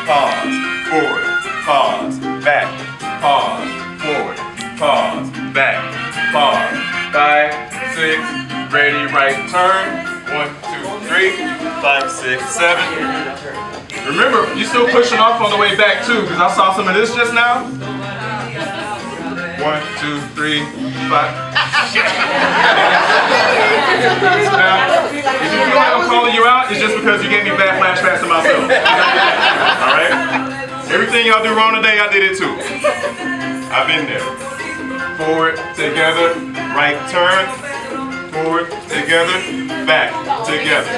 pause, forward, pause, back, pause, forward, pause, back, pause. 5, 6, ready, right turn. 1, 2, 3, 5, 6, 7. Remember, you're still pushing off on the way back too, because I saw some of this just now. 1, 2, 3, 5. Now, if you feel like I'm calling you out, it's just because you gave me bad flashbacks to myself. Alright? Everything y'all do wrong today, I did it too. I've been there. Forward, together, right turn. Forward, together, back, together.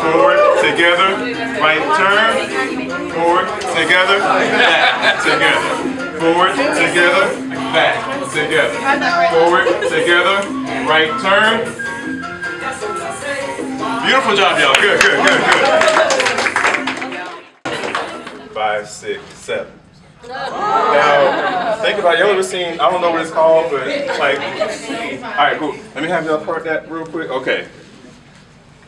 Forward, together, right turn. Forward, together, back, together. Forward, together, back, together. Forward, together, right turn. Beautiful job, y'all. Good, good, good, good. 5, 6, 7. Now, think about it. Y'all ever seen, I don't know what it's called, but like, alright, cool. Let me have y'all part that real quick. Okay.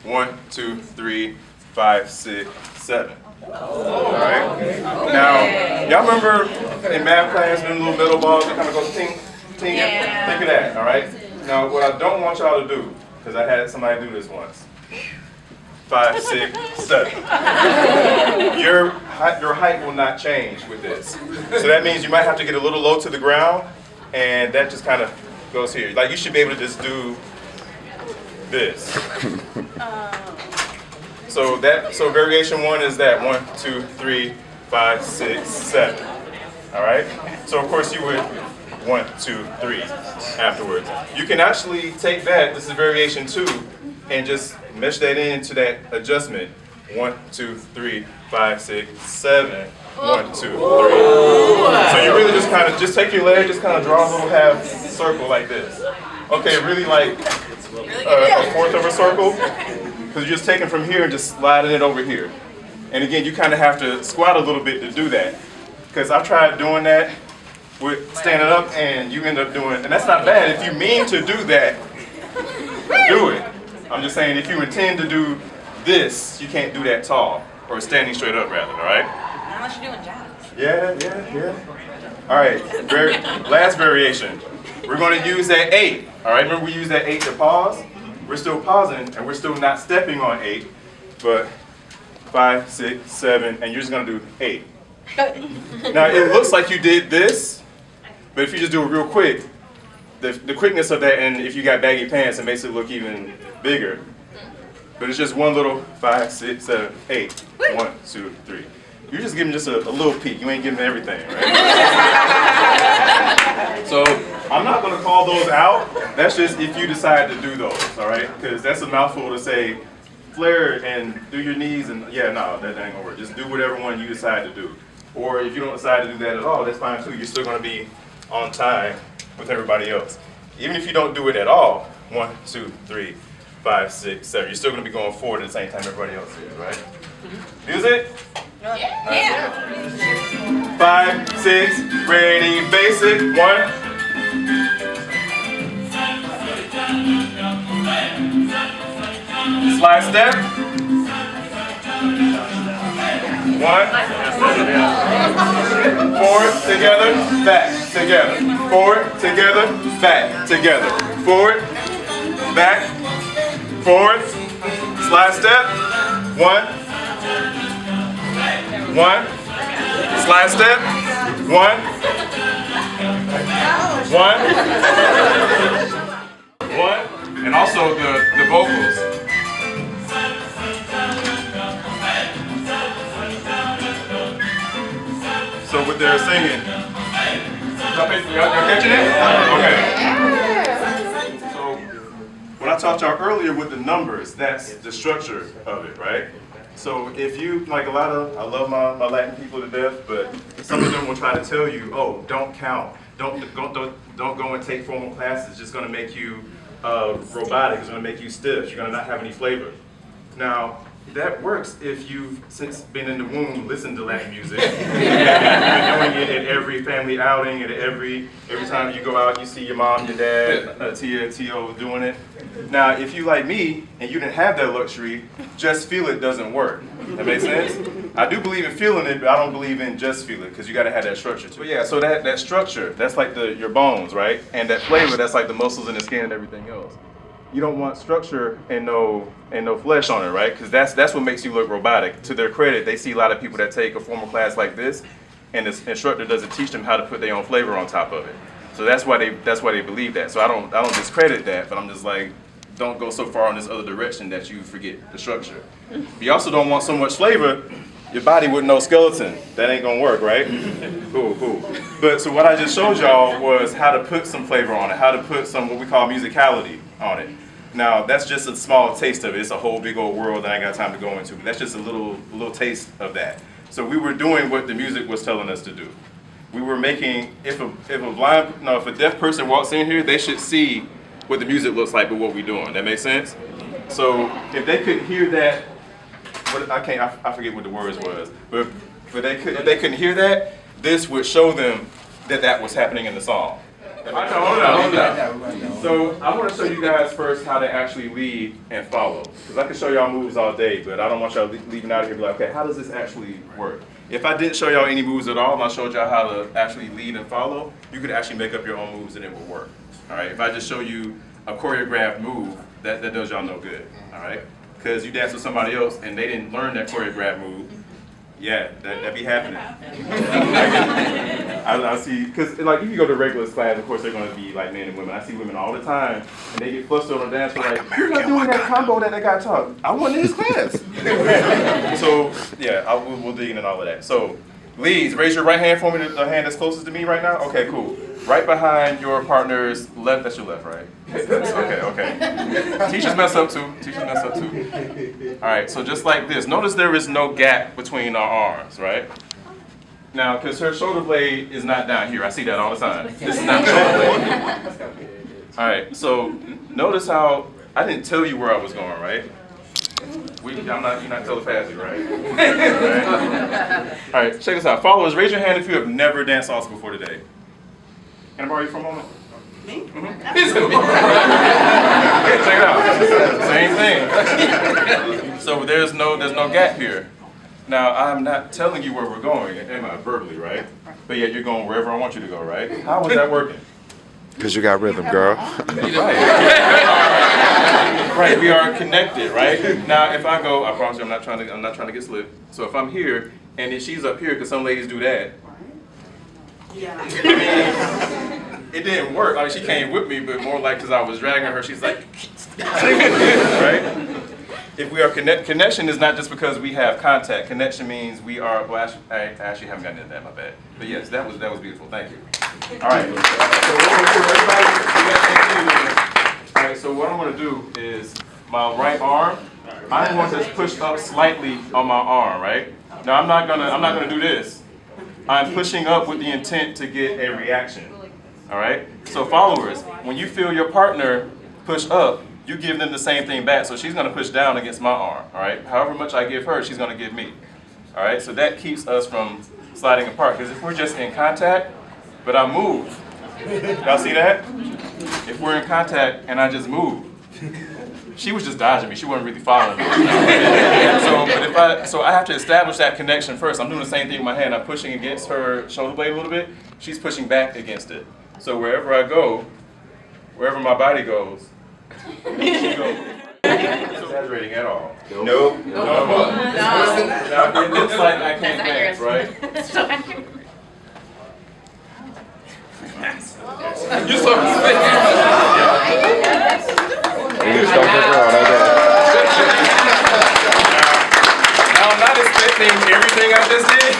1, 2, 3, 5, 6, 7. Alright? Now, y'all remember in math class, them little metal balls that kind of go ting, ting? Yeah. Think of that, alright? Now, what I don't want y'all to do, because I had somebody do this once. 5, 6, 7. Your height will not change with this. So that means you might have to get a little low to the ground, and that just kind of goes here. Like you should be able to just do this. So variation 1 is that 1, 2, 3, 5, 6, 7. All right. So of course you would 1, 2, 3 afterwards. You can actually take that. This is variation 2. And just mesh that into that adjustment. 1, 2, 3, 5, 6, 7. 1, 2, 3. So you really just kind of take your leg, just kind of draw a little half circle like this. Okay, really like a fourth of a circle, because you're just taking from here and just sliding it over here. And again, you kind of have to squat a little bit to do that, because I tried doing that with standing up, and you end up doing, and that's not bad. If you mean to do that, do it. I'm just saying, if you intend to do this, you can't do that tall, or standing straight up rather, all right? Unless you're doing jobs. Yeah. All right, last variation. We're going to use that 8, all right? Remember we used that 8 to pause? We're still pausing, and we're still not stepping on 8, but 5, 6, 7, and you're just going to do 8. Now, it looks like you did this, but if you just do it real quick, the quickness of that, and if you got baggy pants, it makes it look even bigger. But it's just one little 5, 6, 7, 8. 1, 2, 3. You're just giving just a little peek. You ain't giving everything, right? So I'm not going to call those out. That's just if you decide to do those, all right? Because that's a mouthful to say flare and do your knees, and yeah, no, that ain't gonna work. Just do whatever one you decide to do. Or if you don't decide to do that at all, that's fine too. You're still going to be on time with everybody else. Even if you don't do it at all, 1, 2, 3, 5, 6, 7, you're still going to be going forward at the same time everybody else is, right? Music? Yeah. 5, 6, ready, basic, 1. Slide step. 1. Forward, together, back, together. Forward, together, back, together. Forward, back, forward. Slide step. 1. 1. Slide step. 1. 1. 1. And also the vocals. So what they're singing. Y'all catching it? Okay. So when I talked to y'all earlier with the numbers, that's the structure of it, right? So if you, like I love my Latin people to death, but some of them will try to tell you, oh, don't count. Don't go and take formal classes. It's just going to make you robotic. It's going to make you stiff. You're going to not have any flavor. Now, that works if you've since been in the womb listened to Latin music. You're doing it at every family outing, and every time you go out, you see your mom, your dad, Tia, Tio doing it. Now, if you like me and you didn't have that luxury, just feel it doesn't work. That makes sense? I do believe in feeling it, but I don't believe in just feeling it, because you got to have that structure too. But yeah, so that structure, that's like your bones, right? And that flavor, that's like the muscles in the skin and everything else. You don't want structure and no flesh on it, right? Because that's what makes you look robotic. To their credit, they see a lot of people that take a formal class like this, and the instructor doesn't teach them how to put their own flavor on top of it. So that's why they believe that. So I don't discredit that, but I'm just like, don't go so far in this other direction that you forget the structure. You also don't want so much flavor, your body with no skeleton. That ain't gonna work, right? Cool. But so what I just showed y'all was how to put some flavor on it, how to put some what we call musicality on it. Now that's just a small taste of it. It's a whole big old world that I ain't got time to go into. But that's just a little taste of that. So we were doing what the music was telling us to do. We were making, if a deaf person walks in here, they should see what the music looks like with what we're doing. That makes sense? So if they couldn't hear that, I forget what the words was, but if they couldn't hear that, this would show them that was happening in the song. Hold on. So I want to show you guys first how to actually lead and follow. Because I can show y'all moves all day, but I don't want y'all leaving out of here and be like, okay, how does this actually work? If I didn't show y'all any moves at all, and I showed y'all how to actually lead and follow, you could actually make up your own moves and it will work. All right. If I just show you a choreographed move, that does y'all no good. All right. Because you dance with somebody else and they didn't learn that choreographed move. Yeah, that be happening. I see, because like if you go to regular class, of course they're going to be like men and women. I see women all the time, and they get flustered on the dance floor like, you're not doing that combo that guy taught. I wasn't in his class. So yeah, we'll dig into all of that. So leads, raise your right hand for me, the hand that's closest to me right now. Okay, cool. Right behind your partner's left, that's your left, right? Okay. Teachers mess up too. All right, so just like this. Notice there is no gap between our arms, right? Now, because her shoulder blade is not down here. I see that all the time. This is not the shoulder blade. All right, so notice how I didn't tell you where I was going, right? You're not telepathic, right? All right, check this out. Followers, raise your hand if you have never danced salsa before today. Can I borrow you for a moment? Me? Mm-hmm. Check it out. Same thing. So there's no gap here. Now I'm not telling you where we're going, am I, verbally, right? But yet you're going wherever I want you to go, right? How is that working? Because you got rhythm, girl. Right, we are connected, right? Now if I go, I promise you I'm not trying to get slipped. So if I'm here and then she's up here, because some ladies do that. Yeah. I mean, it didn't work. I mean, she came with me, but more like because I was dragging her, she's like, right? If we are connection is not just because we have contact. Connection means we are, well, I actually haven't gotten into that, my bad. But yes, that was beautiful, thank you. All right, all right, so what I'm gonna do is my right arm, I'm going to push up slightly on my arm, right? Now I'm not gonna do this. I'm pushing up with the intent to get a reaction, all right? So followers, when you feel your partner push up, you give them the same thing back. So she's gonna push down against my arm, all right? However much I give her, she's gonna give me, all right? So that keeps us from sliding apart, because if we're just in contact, but I move, y'all see that? If we're in contact and I just move, she was just dodging me. She wasn't really following me. So I have to establish that connection first. I'm doing the same thing with my hand. I'm pushing against her shoulder blade a little bit. She's pushing back against it. So wherever I go, wherever my body goes, she goes. Exaggerating at all. Nope. No. Now it looks like I can't dance, right? You saw me spit. You just don't pick around like that. Now I'm not expecting everything I just did,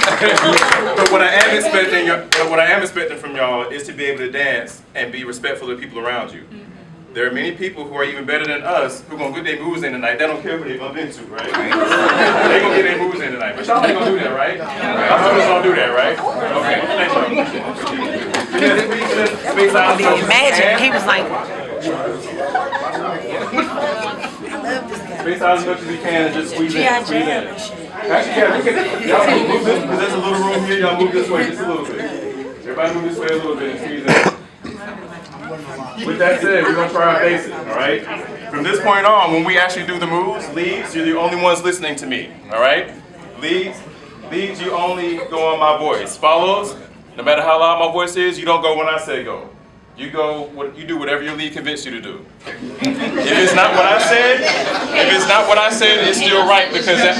but what I am expecting from y'all is to be able to dance and be respectful of the people around you. There are many people who are even better than us who are going to get their moves in tonight. They don't care who they're bump into, right? They're going to get their moves in tonight. But y'all ain't going to do that, right? Y'all students don't do that, right? Okay. Imagine, he was like, Space out as much as you can and just squeeze in. Actually, yeah, y'all move this, because there's a little room here. Y'all move this way just a little bit. Everybody move this way a little bit and squeeze in. With that said, we're going to try our basics, all right? From this point on, when we actually do the moves, leads, you're the only ones listening to me, all right? Leads, leads, you only go on my voice. Follows, no matter how loud my voice is, you don't go when I say go. You go, you do whatever your lead convinced you to do. If it's not what I said, it's still right because that,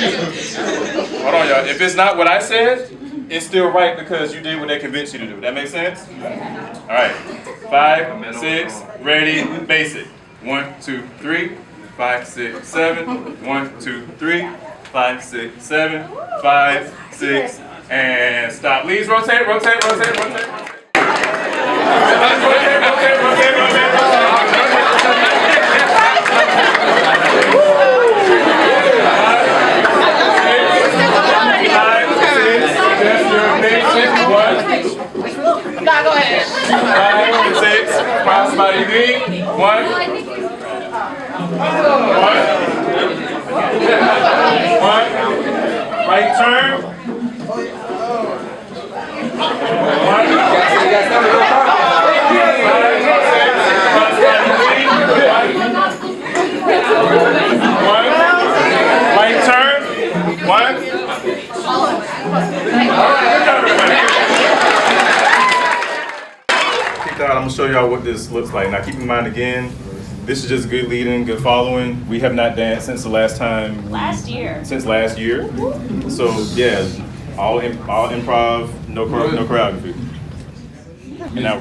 hold on y'all, if it's not what I said, it's still right because you did what they convinced you to do. That makes sense? All right, 5, 6, ready, basic. 1, 2, 3, 5, 6, 7, 1, 2, 3, 5, 6, 7, 5, 6, and stop. Leads, rotate, rotate, rotate, rotate, rotate. Go ahead. 5, 6, cross body lead. 1. 1. Right turn. 1. Right turn. 1. I'm going to show y'all what this looks like. Now keep in mind again, this is just good leading, good following. We have not danced since the last time. Since last year. So yeah, all improv, no choreography. And now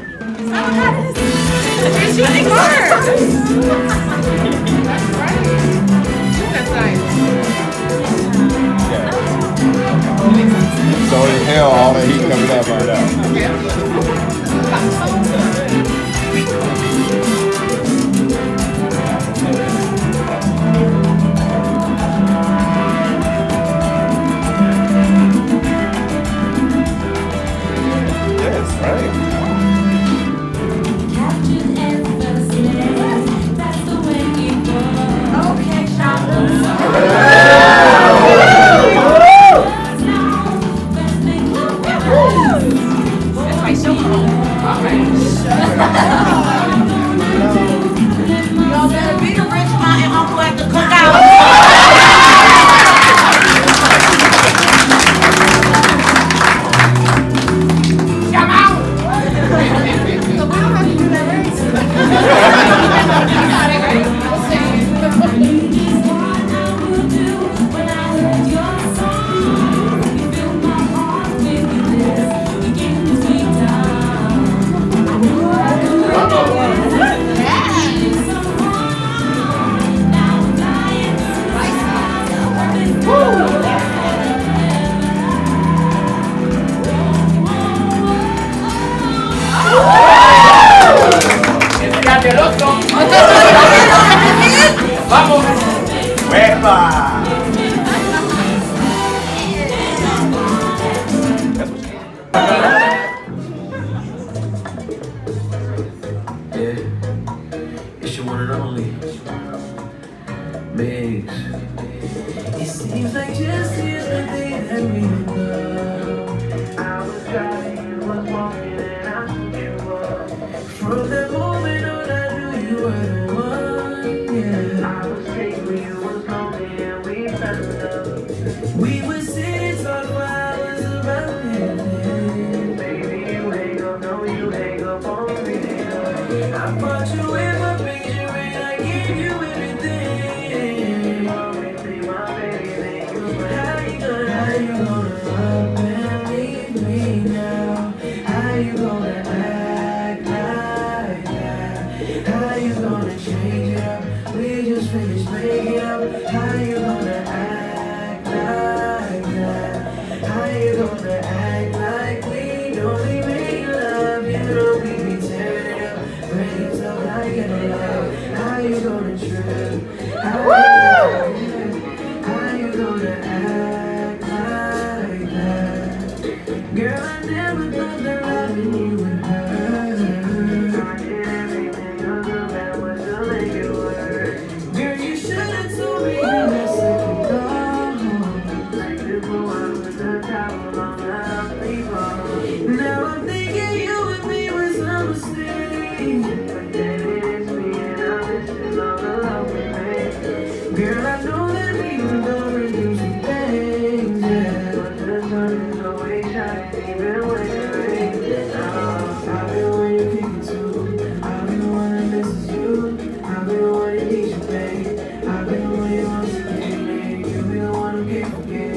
You're shooting hard. That's nice. yeah. So in hell, all that heat coming out right now. Yes, right. Y'all better be the rich aunt and uncle at the cookout. Come out! So we don't have to do that, right? It's your one and only. Bigs. It seems like just the other day that we love. I was driving, you was walking, and I put you up. From that moment on, I knew you were the one. Yeah. I was sick when you was lonely, and we fell in love. We were sitting talking for hours about everything. Baby, you hang up, no, you hang up on me. I brought you in my picture and I gave you everything. My baby, how you gonna up and leave me now? How you gonna act like that? How you gonna change it up? We just finished making up. How you gonna act like that? How you gonna act like we only make love? You know we be tearing it up. How you gonna trip? How you gonna act like that? Girl, I never thought that loving you would hurt. I did everything other than what to make it work. Girl, you should've told me that second thought. Like before I put the towel on the people. Now I'm thinking you and me was a mistake. Girl, I know that we were going through some things, yeah. But just way shining even when it rains. I've been when you kick it too. I've been the one that misses you. I've been the one that needs you, babe. I've been the one you want to forget. You be the one who can't forget.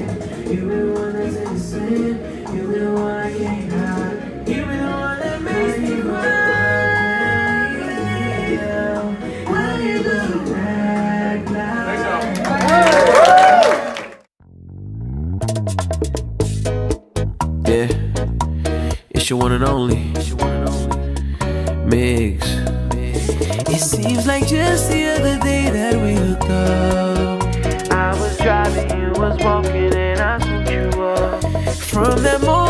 You be the one that's innocent. You be the one I can't hide. You be the one that makes me cry. Why you gonna act like? Yeah, it's your one and only. Migs. It seems like just the other day that we hooked up. I was driving, you was walking, and I swooped you up. From that moment